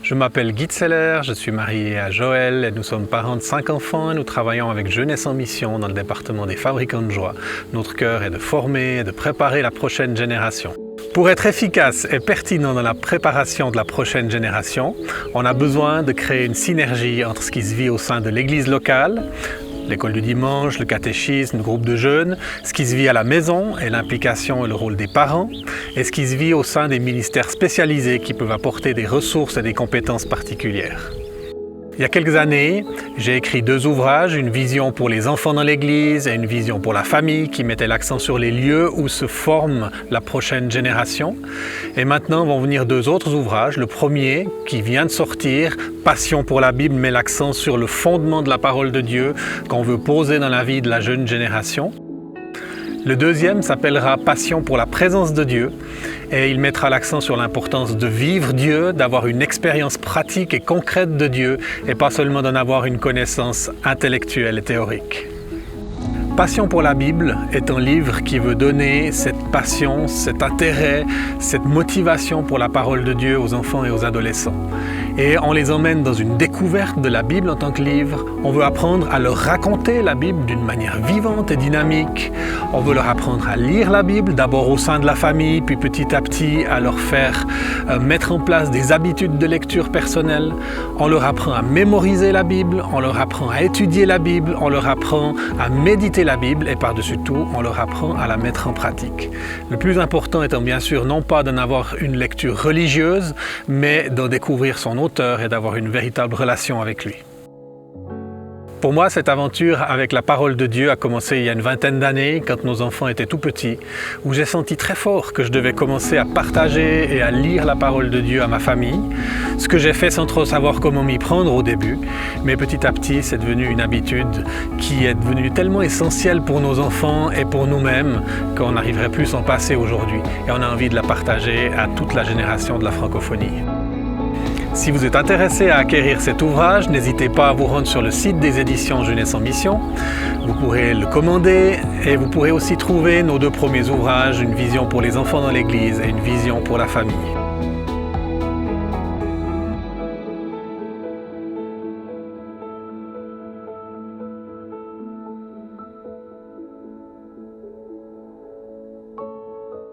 Je m'appelle Guy Zeller, je suis marié à Joël et nous sommes parents de 5 enfants et nous travaillons avec Jeunesse en Mission dans le département des Fabricants de Joie. Notre cœur est de former et de préparer la prochaine génération. Pour être efficace et pertinent dans la préparation de la prochaine génération, on a besoin de créer une synergie entre ce qui se vit au sein de l'église locale, l'école du dimanche, le catéchisme, le groupe de jeunes, ce qui se vit à la maison et l'implication et le rôle des parents, et ce qui se vit au sein des ministères spécialisés qui peuvent apporter des ressources et des compétences particulières. Il y a quelques années, j'ai écrit 2 ouvrages, une vision pour les enfants dans l'église et une vision pour la famille qui mettaient l'accent sur les lieux où se forme la prochaine génération. Et maintenant vont venir 2 autres ouvrages. Le premier, qui vient de sortir, Passion pour la Bible, met l'accent sur le fondement de la parole de Dieu qu'on veut poser dans la vie de la jeune génération. Le deuxième s'appellera Passion pour la présence de Dieu et il mettra l'accent sur l'importance de vivre Dieu, d'avoir une expérience pratique et concrète de Dieu et pas seulement d'en avoir une connaissance intellectuelle et théorique. Passion pour la Bible est un livre qui veut donner cette passion, cet intérêt, cette motivation pour la parole de Dieu aux enfants et aux adolescents. Et on les emmène dans une découverte de la Bible en tant que livre. On veut apprendre à leur raconter la Bible d'une manière vivante et dynamique. On veut leur apprendre à lire la Bible, d'abord au sein de la famille, puis petit à petit à leur faire mettre en place des habitudes de lecture personnelles. On leur apprend à mémoriser la Bible, on leur apprend à étudier la Bible, on leur apprend à méditer la Bible et par-dessus tout, on leur apprend à la mettre en pratique. Le plus important étant bien sûr non pas d'en avoir une lecture religieuse, mais d'en découvrir son auteur et d'avoir une véritable relation avec lui. Pour moi, cette aventure avec la parole de Dieu a commencé il y a une vingtaine d'années, quand nos enfants étaient tout petits, où j'ai senti très fort que je devais commencer à partager et à lire la parole de Dieu à ma famille, ce que j'ai fait sans trop savoir comment m'y prendre au début, mais petit à petit, c'est devenu une habitude qui est devenue tellement essentielle pour nos enfants et pour nous-mêmes qu'on n'arriverait plus s'en passer aujourd'hui, et on a envie de la partager à toute la génération de la francophonie. Si vous êtes intéressé à acquérir cet ouvrage, n'hésitez pas à vous rendre sur le site des éditions Jeunesse en Mission. Vous pourrez le commander et vous pourrez aussi trouver nos 2 premiers ouvrages, une vision pour les enfants dans l'église et une vision pour la famille.